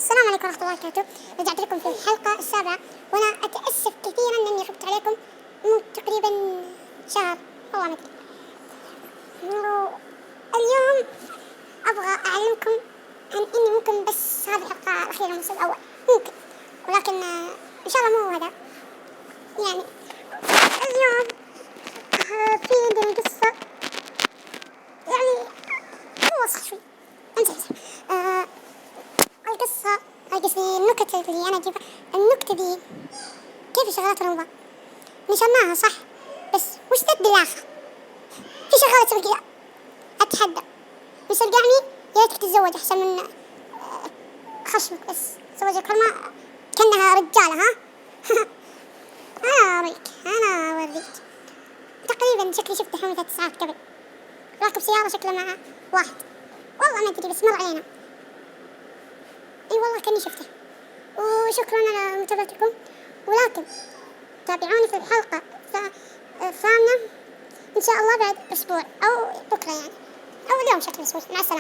السلام عليكم ورحمة الله وبركاته. رجعت لكم في الحلقة السابعة، وأنا أتأسف كثيرا أني غبت عليكم من تقريبا شهر، والله ما أدري. اليوم أبغى أعلمكم عن إني ممكن بس هذه الحلقة الأخيرة من الموسم الأول ممكن، ولكن إن شاء الله مو هذا. يعني اليوم في عندنا قصة، يعني مو وسخ شوي، القصة النكت اللي أنا أجيبها. النكتة دي كيف شغلات رمضان نشرناها صح، بس وش ذا بالآخر؟ في شغالة تسوي كذا، أتحدى مش القعني يا ريتك تتزوج أحسن من خشمك، بس زوجك كلمة كأنها رجالة. ها أنا أوريك تقريبا شكلي شفت حملة 3 ساعات قبل، راكب سيارة شكله مع واحد، والله ما أدري بس مر علينا. اي والله كاني شفته. وشكرا على متابعتكم، ولكن تابعوني في الحلقة الثامنة ان شاء الله بعد اسبوع او بكرة يعني، او اليوم شكل اسبوع. مع السلامة.